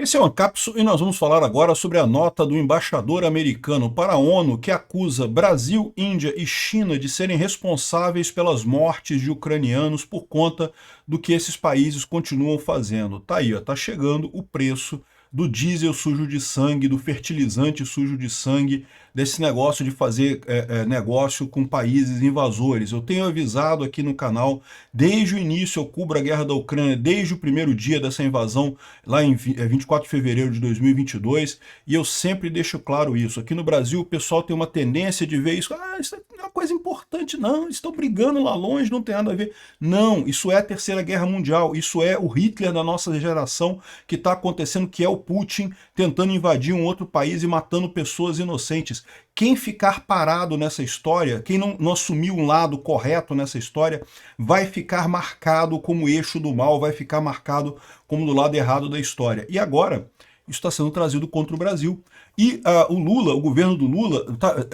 Esse é o Ancapso e nós vamos falar agora sobre a nota do embaixador americano para a ONU que acusa Brasil, Índia e China de serem responsáveis pelas mortes de ucranianos por conta do que esses países continuam fazendo. Tá aí, ó, tá chegando o preço do diesel sujo de sangue, do fertilizante sujo de sangue, desse negócio de fazer negócio com países invasores. Eu tenho avisado aqui no canal, desde o início eu cubro a guerra da Ucrânia, desde o primeiro dia dessa invasão, lá em 24 de fevereiro de 2022, e eu sempre deixo claro isso. Aqui no Brasil o pessoal tem uma tendência de ver isso, isso não é uma coisa importante não, estão brigando lá longe, não tem nada a ver. Não, isso é a Terceira Guerra Mundial, isso é o Hitler da nossa geração que está acontecendo, que é o Putin tentando invadir um outro país e matando pessoas inocentes. Quem ficar parado nessa história, quem não assumir um lado correto nessa história, vai ficar marcado como eixo do mal, vai ficar marcado como do lado errado da história. E agora, isso está sendo trazido contra o Brasil. E o Lula, o governo do Lula,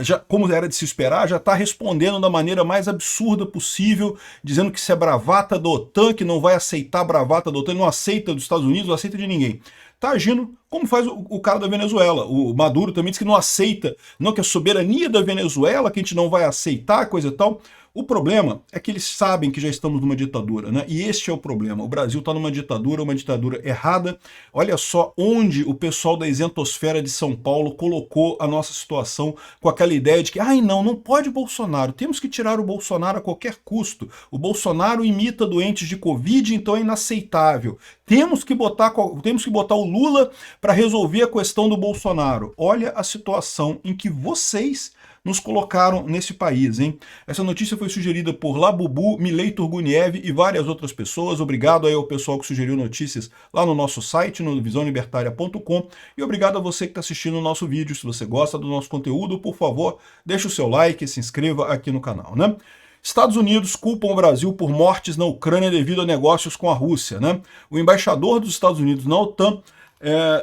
já, como era de se esperar, já está respondendo da maneira mais absurda possível, dizendo que isso é bravata da OTAN, que não vai aceitar a bravata da OTAN, não aceita dos Estados Unidos, não aceita de ninguém. Está agindo como faz o cara da Venezuela. O Maduro também diz que não aceita, não, que a soberania da Venezuela, que a gente não vai aceitar, coisa e tal. O problema é que eles sabem que já estamos numa ditadura, né? E este é o problema. O Brasil está numa ditadura errada. Olha só onde o pessoal da isentosfera de São Paulo colocou a nossa situação com aquela ideia de que, não pode Bolsonaro, temos que tirar o Bolsonaro a qualquer custo. O Bolsonaro imita doentes de Covid, então é inaceitável. Temos que botar o Lula para resolver a questão do Bolsonaro. Olha a situação em que vocês nos colocaram nesse país, hein? Essa notícia foi sugerida por Labubu, Milei Turguniev e várias outras pessoas. Obrigado aí ao pessoal que sugeriu notícias lá no nosso site, no visãolibertaria.com, e obrigado a você que está assistindo o nosso vídeo. Se você gosta do nosso conteúdo, por favor, deixe o seu like e se inscreva aqui no canal, né? Estados Unidos culpam o Brasil por mortes na Ucrânia devido a negócios com a Rússia, né? O embaixador dos Estados Unidos na OTAN,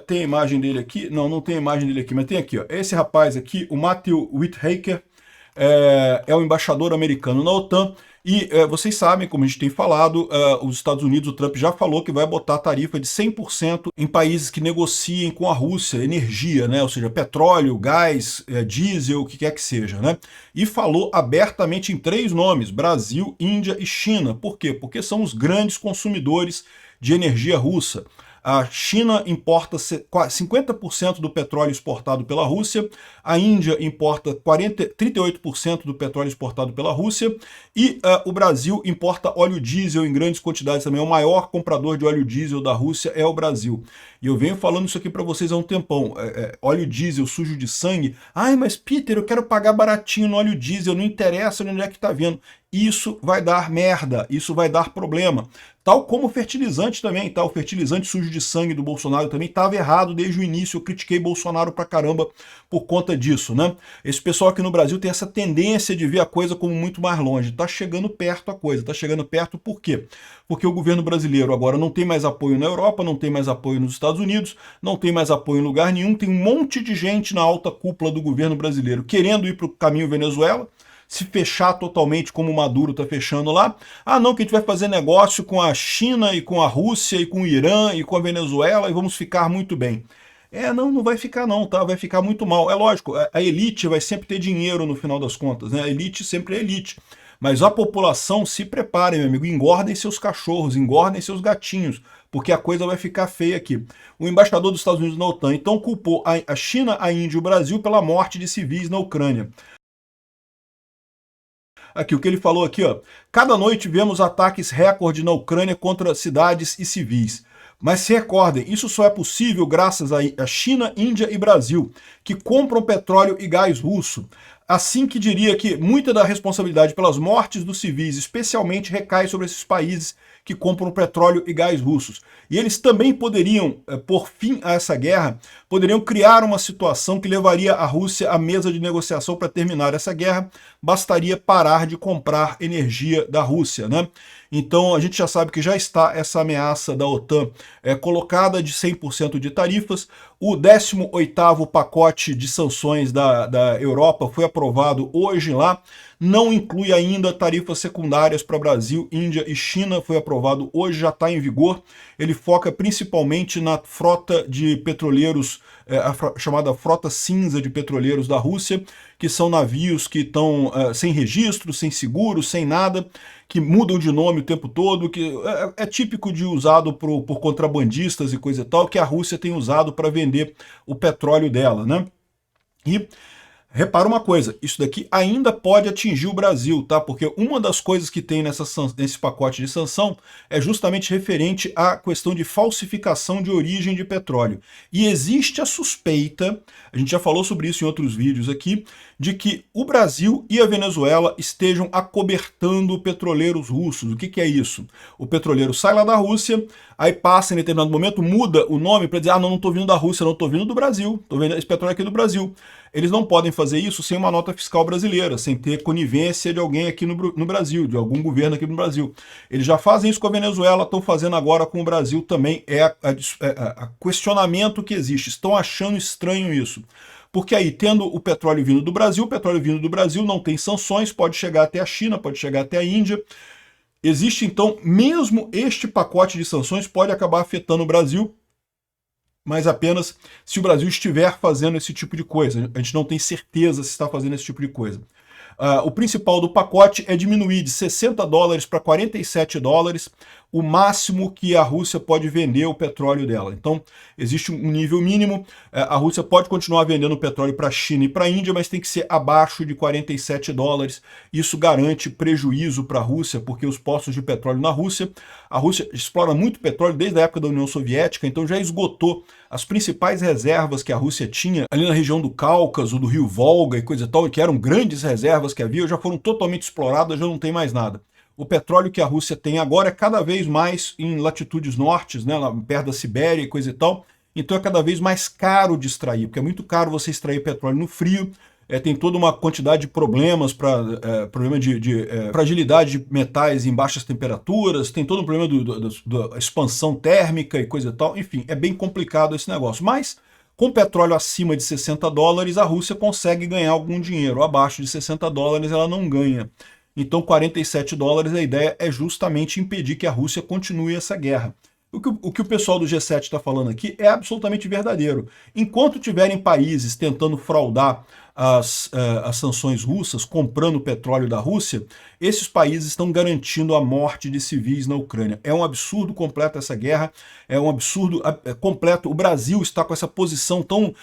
tem a imagem dele aqui? Não tem a imagem dele aqui, mas tem aqui, ó. Esse rapaz aqui, o Matthew Whitaker, é o embaixador americano na OTAN, e vocês sabem, como a gente tem falado, os Estados Unidos, o Trump já falou que vai botar tarifa de 100% em países que negociem com a Rússia energia, né? Ou seja, petróleo, gás, diesel, o que quer que seja, né? E falou abertamente em 3 nomes, Brasil, Índia e China. Por quê? Porque são os grandes consumidores de energia russa. A China importa 50% do petróleo exportado pela Rússia, a Índia importa 38% do petróleo exportado pela Rússia e o Brasil importa óleo diesel em grandes quantidades também. O maior comprador de óleo diesel da Rússia é o Brasil. E eu venho falando isso aqui para vocês há um tempão. Óleo diesel sujo de sangue. Mas Peter, eu quero pagar baratinho no óleo diesel, não interessa onde é que está vindo. Isso vai dar merda, isso vai dar problema. Tal como o fertilizante também, tá? O fertilizante sujo de sangue do Bolsonaro também estava errado desde o início. Eu critiquei Bolsonaro pra caramba por conta disso, né? Esse pessoal aqui no Brasil tem essa tendência de ver a coisa como muito mais longe. Tá chegando perto a coisa, tá chegando perto por quê? Porque o governo brasileiro agora não tem mais apoio na Europa, não tem mais apoio nos Estados Unidos, não tem mais apoio em lugar nenhum, tem um monte de gente na alta cúpula do governo brasileiro querendo ir para o caminho Venezuela, se fechar totalmente como o Maduro está fechando lá. Não, que a gente vai fazer negócio com a China e com a Rússia e com o Irã e com a Venezuela e vamos ficar muito bem. Não vai ficar não, tá? Vai ficar muito mal. É lógico, a elite vai sempre ter dinheiro no final das contas, né? A elite sempre é elite. Mas a população, se prepare, meu amigo, engordem seus cachorros, engordem seus gatinhos, porque a coisa vai ficar feia aqui. O embaixador dos Estados Unidos na OTAN, então, culpou a China, a Índia e o Brasil pela morte de civis na Ucrânia. Aqui, o que ele falou aqui, ó. Cada noite vemos ataques recorde na Ucrânia contra cidades e civis. Mas se recordem, isso só é possível graças a China, Índia e Brasil, que compram petróleo e gás russo. Assim que diria que muita da responsabilidade pelas mortes dos civis, especialmente, recai sobre esses países que compram petróleo e gás russos. E eles também poderiam, por fim a essa guerra, poderiam criar uma situação que levaria a Rússia à mesa de negociação para terminar essa guerra. Bastaria parar de comprar energia da Rússia, né? Então a gente já sabe que já está essa ameaça da OTAN colocada de 100% de tarifas. O 18º pacote de sanções da Europa foi aprovado hoje lá. não inclui ainda tarifas secundárias para Brasil, Índia e China, foi aprovado hoje, já está em vigor. Ele foca principalmente na frota de petroleiros, chamada frota cinza de petroleiros da Rússia, que são navios que estão sem registro, sem seguro, sem nada, que mudam de nome o tempo todo, que é típico de usado por contrabandistas e coisa e tal, que a Rússia tem usado para vender o petróleo dela, né? E repara uma coisa, isso daqui ainda pode atingir o Brasil, tá? Porque uma das coisas que tem nesse pacote de sanção é justamente referente à questão de falsificação de origem de petróleo. E existe a suspeita, a gente já falou sobre isso em outros vídeos aqui, de que o Brasil e a Venezuela estejam acobertando petroleiros russos. O que é isso? O petroleiro sai lá da Rússia, aí passa em determinado momento, muda o nome para dizer, ah, não estou vindo da Rússia, não estou vindo do Brasil, estou vendo esse petróleo aqui do Brasil. Eles não podem fazer isso sem uma nota fiscal brasileira, sem ter conivência de alguém aqui no Brasil, de algum governo aqui no Brasil. Eles já fazem isso com a Venezuela, estão fazendo agora com o Brasil também. É a questionamento que existe. Estão achando estranho isso. Porque aí, tendo o petróleo vindo do Brasil, o petróleo vindo do Brasil não tem sanções, pode chegar até a China, pode chegar até a Índia. Existe, então, mesmo este pacote de sanções pode acabar afetando o Brasil, mas apenas se o Brasil estiver fazendo esse tipo de coisa. A gente não tem certeza se está fazendo esse tipo de coisa. O principal do pacote é diminuir de 60 dólares para 47 dólares o máximo que a Rússia pode vender o petróleo dela. Então, existe um nível mínimo. A Rússia pode continuar vendendo petróleo para a China e para a Índia, mas tem que ser abaixo de 47 dólares. Isso garante prejuízo para a Rússia, porque os postos de petróleo na Rússia, a Rússia explora muito petróleo desde a época da União Soviética, então já esgotou as principais reservas que a Rússia tinha ali na região do Cáucaso, do Rio Volga e coisa e tal, que eram grandes reservas que havia, já foram totalmente exploradas, já não tem mais nada. O petróleo que a Rússia tem agora é cada vez mais em latitudes nortes, né, lá perto da Sibéria e coisa e tal, então é cada vez mais caro de extrair, porque é muito caro você extrair petróleo no frio, tem toda uma quantidade de problemas, problema de fragilidade de metais em baixas temperaturas, tem todo um problema da expansão térmica e coisa e tal, enfim, é bem complicado esse negócio, mas com petróleo acima de 60 dólares, a Rússia consegue ganhar algum dinheiro, abaixo de 60 dólares ela não ganha. Então 47 dólares, a ideia é justamente impedir que a Rússia continue essa guerra. O que o pessoal do G7 está falando aqui é absolutamente verdadeiro. Enquanto tiverem países tentando fraudar as sanções russas, comprando petróleo da Rússia, esses países estão garantindo a morte de civis na Ucrânia. É um absurdo completo essa guerra, é um absurdo completo. O Brasil está com essa posição tão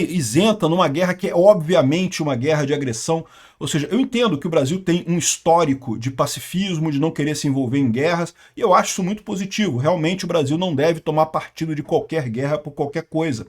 isenta numa guerra que é obviamente uma guerra de agressão. Ou seja, eu entendo que o Brasil tem um histórico de pacifismo, de não querer se envolver em guerras, e eu acho isso muito positivo. Realmente o Brasil não deve tomar partido de qualquer guerra por qualquer coisa.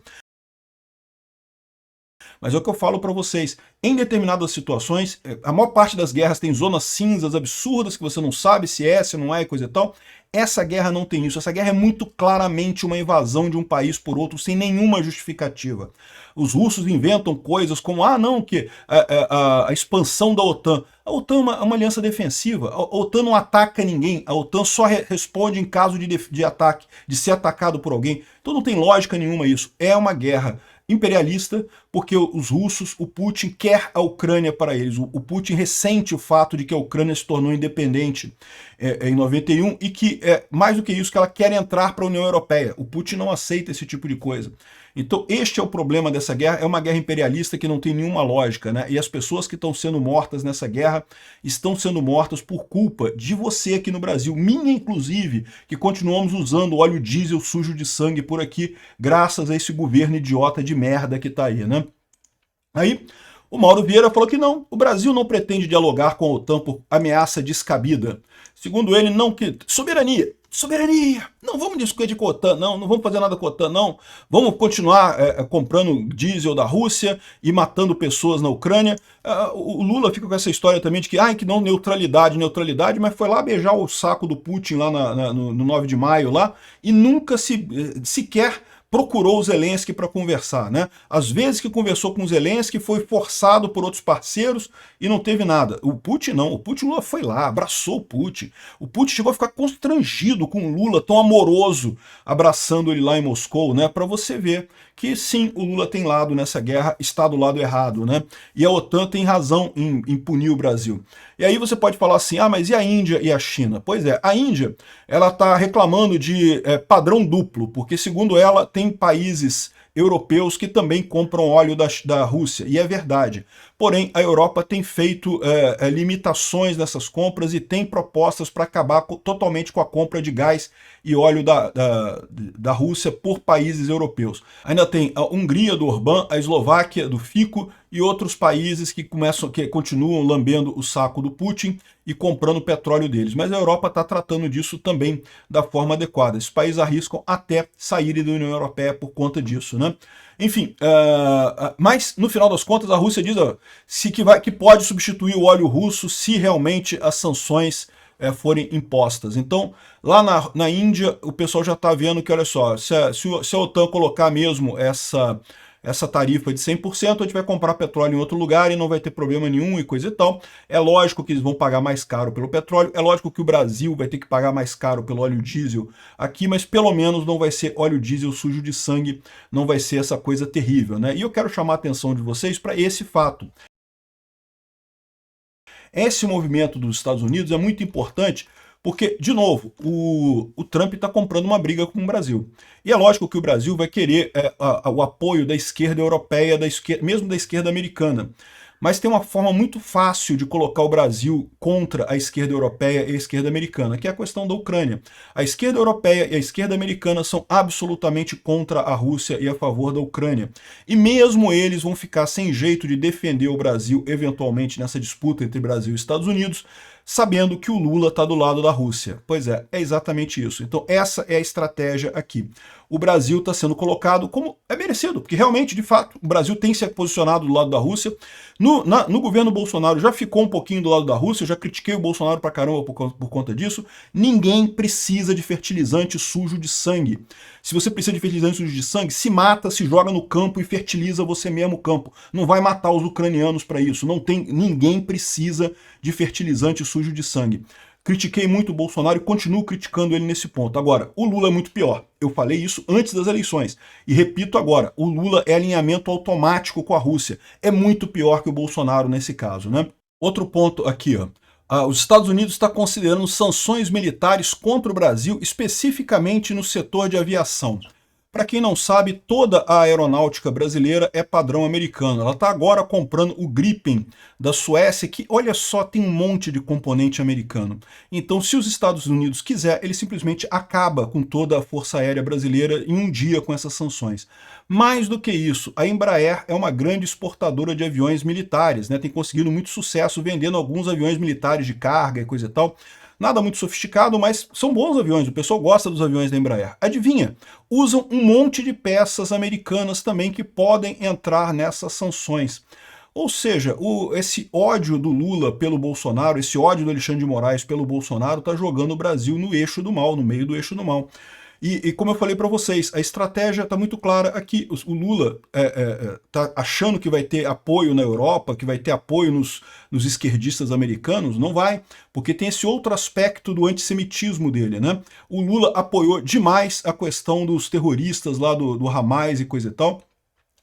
Mas é o que eu falo para vocês, em determinadas situações, a maior parte das guerras tem zonas cinzas absurdas que você não sabe se é, se não é e coisa e tal. Essa guerra não tem isso, essa guerra é muito claramente uma invasão de um país por outro sem nenhuma justificativa. Os russos inventam coisas como, a expansão da OTAN. A OTAN é uma aliança defensiva, a OTAN não ataca ninguém, a OTAN só responde em caso de ataque, de ser atacado por alguém. Então não tem lógica nenhuma isso, é uma guerra imperialista, porque os russos, o Putin quer a Ucrânia para eles. O Putin ressente o fato de que a Ucrânia se tornou independente em 91 e que, mais do que isso, que ela quer entrar para a União Europeia. O Putin não aceita esse tipo de coisa. Então este é o problema dessa guerra, é uma guerra imperialista que não tem nenhuma lógica, né? E as pessoas que estão sendo mortas nessa guerra estão sendo mortas por culpa de você aqui no Brasil, minha inclusive, que continuamos usando óleo diesel sujo de sangue por aqui, graças a esse governo idiota de merda que tá aí, né? Aí o Mauro Vieira falou que não, o Brasil não pretende dialogar com a OTAN por ameaça descabida. Segundo ele, não que... Soberania! Não vamos discutir com a OTAN, não vamos fazer nada com a OTAN, não. Vamos continuar comprando diesel da Rússia e matando pessoas na Ucrânia. O Lula fica com essa história também de que não, neutralidade, mas foi lá beijar o saco do Putin lá no 9 de maio lá e nunca sequer procurou o Zelensky para conversar, né? Às vezes que conversou com o Zelensky foi forçado por outros parceiros e não teve nada. O Putin não, o Putin Lula foi lá, abraçou o Putin. O Putin chegou a ficar constrangido com o Lula, tão amoroso, abraçando ele lá em Moscou, né? Para você ver que sim, o Lula tem lado nessa guerra, está do lado errado, né? E a OTAN tem razão em punir o Brasil. E aí você pode falar assim, ah, mas e a Índia e a China? Pois é, a Índia, ela está reclamando de padrão duplo, porque segundo ela, tem países europeus que também compram óleo da Rússia, e é verdade. Porém, a Europa tem feito limitações nessas compras e tem propostas para acabar totalmente com a compra de gás e óleo da Rússia por países europeus. Ainda tem a Hungria do Orbán, a Eslováquia do Fico e outros países que continuam lambendo o saco do Putin e comprando o petróleo deles. Mas a Europa está tratando disso também da forma adequada. Esses países arriscam até saírem da União Europeia por conta disso, né? Enfim, mas no final das contas a Rússia diz que pode substituir o óleo russo se realmente as sanções forem impostas. Então, lá na Índia, o pessoal já está vendo que, olha só, se a OTAN colocar mesmo essa tarifa de 100%, a gente vai comprar petróleo em outro lugar e não vai ter problema nenhum e coisa e tal. É lógico que eles vão pagar mais caro pelo petróleo, é lógico que o Brasil vai ter que pagar mais caro pelo óleo diesel aqui, mas pelo menos não vai ser óleo diesel sujo de sangue, não vai ser essa coisa terrível, né? E eu quero chamar a atenção de vocês para esse fato. Esse movimento dos Estados Unidos é muito importante porque, de novo, o Trump está comprando uma briga com o Brasil. E é lógico que o Brasil vai querer o apoio da esquerda europeia, mesmo da esquerda americana. Mas tem uma forma muito fácil de colocar o Brasil contra a esquerda europeia e a esquerda americana, que é a questão da Ucrânia. A esquerda europeia e a esquerda americana são absolutamente contra a Rússia e a favor da Ucrânia. E mesmo eles vão ficar sem jeito de defender o Brasil, eventualmente, nessa disputa entre Brasil e Estados Unidos, sabendo que o Lula está do lado da Rússia. Pois é exatamente isso. Então essa é a estratégia aqui. O Brasil está sendo colocado como é merecido, porque realmente, de fato, o Brasil tem se posicionado do lado da Rússia. No governo Bolsonaro já ficou um pouquinho do lado da Rússia, eu já critiquei o Bolsonaro pra caramba por conta disso. Ninguém precisa de fertilizante sujo de sangue. Se você precisa de fertilizante sujo de sangue, se mata, se joga no campo e fertiliza você mesmo o campo. Não vai matar os ucranianos para isso. Ninguém precisa de fertilizante sujo de sangue. Critiquei muito o Bolsonaro e continuo criticando ele nesse ponto. Agora, o Lula é muito pior. Eu falei isso antes das eleições. E repito agora, o Lula é alinhamento automático com a Rússia. É muito pior que o Bolsonaro nesse caso, né? Outro ponto aqui, ó. Os Estados Unidos estão considerando sanções militares contra o Brasil, especificamente no setor de aviação. Para quem não sabe, toda a aeronáutica brasileira é padrão americano. Ela está agora comprando o Gripen da Suécia, que, olha só, tem um monte de componente americano. Então, se os Estados Unidos quiser, ele simplesmente acaba com toda a Força Aérea Brasileira em um dia com essas sanções. Mais do que isso, a Embraer é uma grande exportadora de aviões militares, né? Tem conseguido muito sucesso vendendo alguns aviões militares de carga e coisa e tal. Nada muito sofisticado, mas são bons aviões, o pessoal gosta dos aviões da Embraer. Adivinha? Usam um monte de peças americanas também que podem entrar nessas sanções. Ou seja, esse ódio do Lula pelo Bolsonaro, esse ódio do Alexandre de Moraes pelo Bolsonaro está jogando o Brasil no eixo do mal, no meio do eixo do mal. E como eu falei para vocês, a estratégia está muito clara aqui. O Lula está achando que vai ter apoio na Europa, que vai ter apoio nos esquerdistas americanos. Não vai, porque tem esse outro aspecto do antissemitismo dele, né? O Lula apoiou demais a questão dos terroristas lá do Hamas e coisa e tal.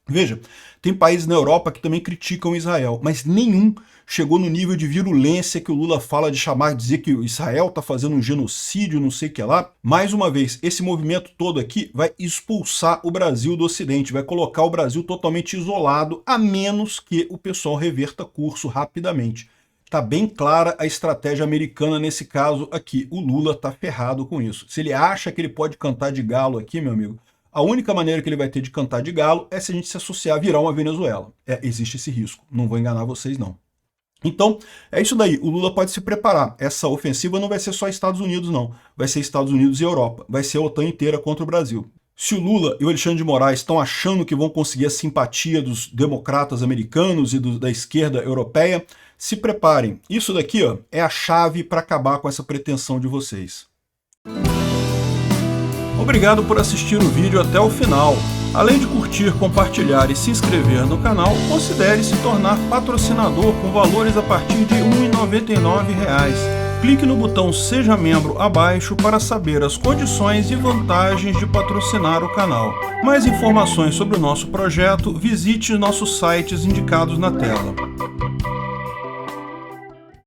Veja, tem países na Europa que também criticam Israel, mas nenhum chegou no nível de virulência que o Lula fala de dizer que Israel está fazendo um genocídio, não sei o que lá. Mais uma vez, esse movimento todo aqui vai expulsar o Brasil do Ocidente, vai colocar o Brasil totalmente isolado, a menos que o pessoal reverta curso rapidamente. Está bem clara a estratégia americana nesse caso aqui. O Lula está ferrado com isso. Se ele acha que ele pode cantar de galo aqui, meu amigo, a única maneira que ele vai ter de cantar de galo é se a gente se associar, virar uma Venezuela. Existe esse risco, não vou enganar vocês não. Então, é isso daí, o Lula pode se preparar. Essa ofensiva não vai ser só Estados Unidos não, vai ser Estados Unidos e Europa, vai ser a OTAN inteira contra o Brasil. Se o Lula e o Alexandre de Moraes estão achando que vão conseguir a simpatia dos democratas americanos e da esquerda europeia, se preparem. Isso daqui, ó, é a chave para acabar com essa pretensão de vocês. Obrigado por assistir o vídeo até o final. Além de curtir, compartilhar e se inscrever no canal, considere se tornar patrocinador com valores a partir de R$ 1,99. Clique no botão Seja Membro abaixo para saber as condições e vantagens de patrocinar o canal. Mais informações sobre o nosso projeto, visite nossos sites indicados na tela.